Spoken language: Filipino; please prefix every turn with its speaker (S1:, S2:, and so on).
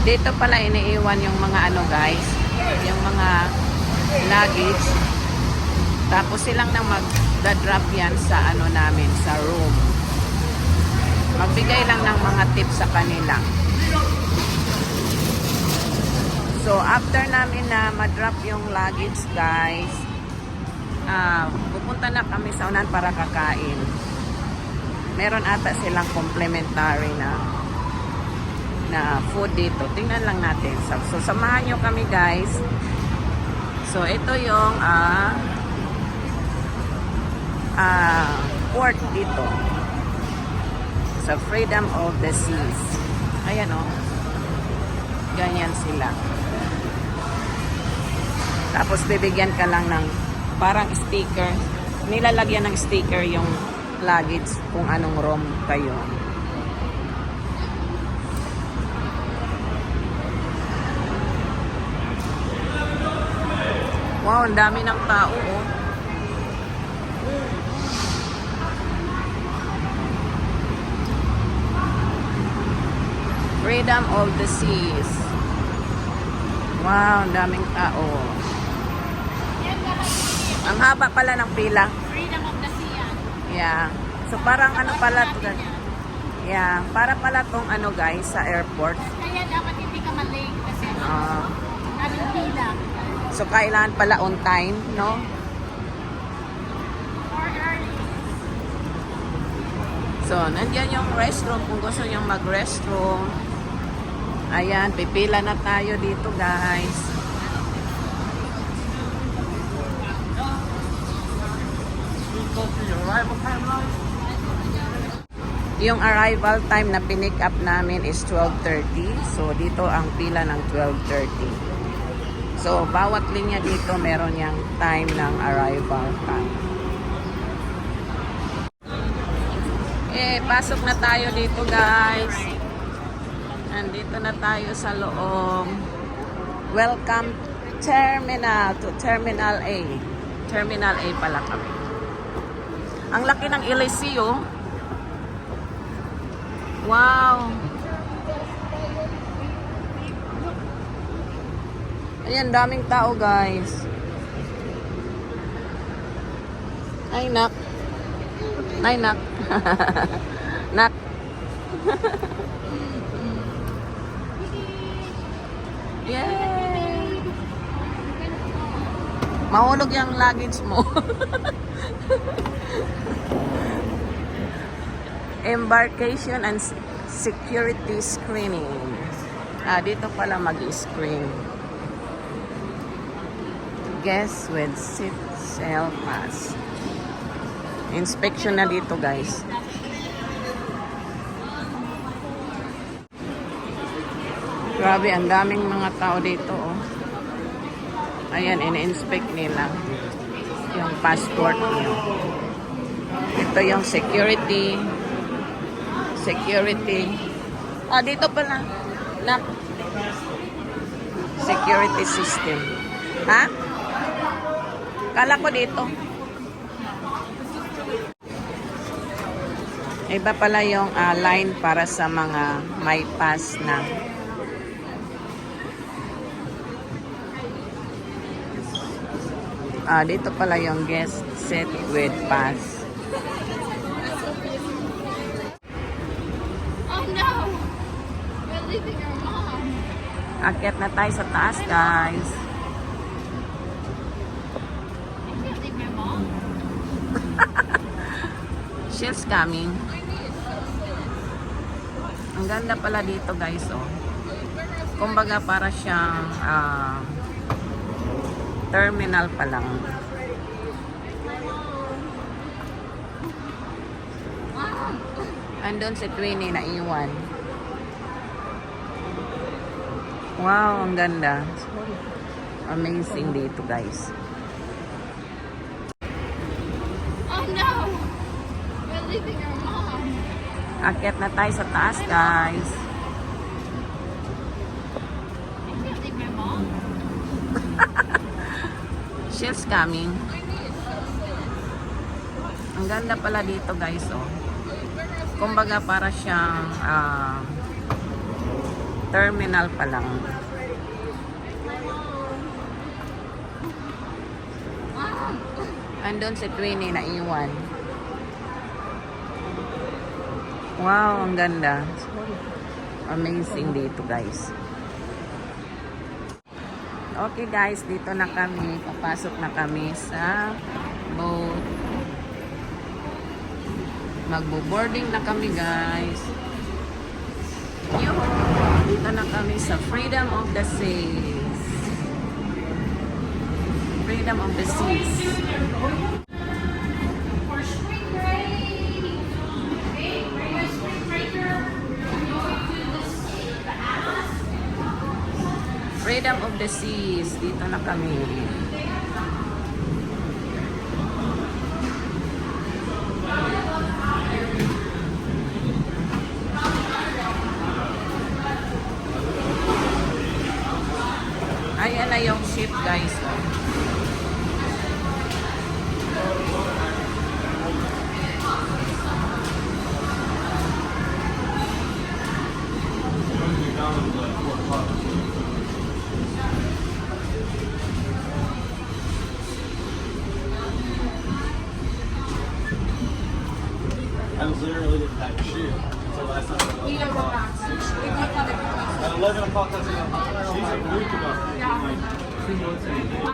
S1: Dito pala iniiwan yung mga ano guys, yung mga luggage. Tapos silang nang mag-drop yan sa ano namin, sa room. Magbigay lang ng mga tips sa kanila. So, after namin na ma-drop yung luggage guys, pupunta na kami sa unan para kakain. Meron ata silang complimentary na food dito. Tingnan lang natin. So, samahan nyo kami guys. So, ito yung port dito. Sa Freedom of the Seas. Ayan o. Ganyan sila. Tapos, bibigyan ka lang ng parang sticker. Nilalagyan ng sticker yung luggage kung anong room kayo. Wow, ang dami ng tao, oh. Freedom of the Seas. Wow, ang daming tao. Ang haba pala ng pila.
S2: Freedom of the Sea.
S1: Yeah. So parang ano pala to? Yeah, para pala tong ano guys sa airport.
S2: Kaya dapat hindi ka malate kasi aming pila.
S1: So kailangan pala on time, no?
S2: Or early.
S1: So nandiyan yung restroom kung gusto nyo mag-restroom. Ayan, pipila na tayo dito guys. Yung arrival time na pinick up namin is 12:30. So, dito ang pila ng 12:30. So, bawat linya dito meron yung time ng arrival time. Pasok na tayo dito guys. Nandito na tayo sa loob. Welcome to Terminal A. Terminal A pala kami. Ang laki ng LAC, oh. Wow. Ayan, daming tao, guys. Ay, nak. Ay, nak. Nak. Yay! Mahulog yung luggage mo. Embarkation and security screening. Dito pala mag-screen. Guests with seat cell pass. Inspection na dito, guys. Grabe, ang daming mga tao dito, oh. Ayan, in-inspect nila yung passport niyo. Ito yung security. Dito pala. Security system. Ha? Kala ko dito. Iba pala yung line para sa mga may pass na. Dito pala yung guest set with pass.
S2: Oh no! We're leaving our mom.
S1: Akyat na tayo sa taas, guys.
S2: I can't leave my mom.
S1: She's coming. Ang ganda pala dito, guys, oh. Kumbaga para siyang terminal pa lang. Andun si Twinnie na iwan. Wow, ang ganda. Amazing dito, guys.
S2: Oh no! We're leaving our mom.
S1: Akyat na tayo sa taas, guys.
S2: I can't leave my mom.
S1: She's coming. Ang ganda pala dito, guys, oh. Kumbaga para siyang Terminal pa lang. Andun si Twinnie na iwan. Wow, ang ganda. Amazing dito, guys. Okay, guys, dito na kami. Papasok na kami sa boat. Magbo-boarding na kami, guys. Yuhu! Dito na kami sa Freedom of the Seas. Freedom of the Seas.
S2: For spring break. Okay, where you spring breaker? Going to the Bahamas.
S1: Freedom of the Seas. Dito na kami. Ayan na yung ship, guys.
S3: I literally didn't pack shit until last night.
S2: We don't go back. We went on the
S3: At 11 o'clock, I was like, she's a week ago.
S2: Yeah.
S3: Like 2 months ago.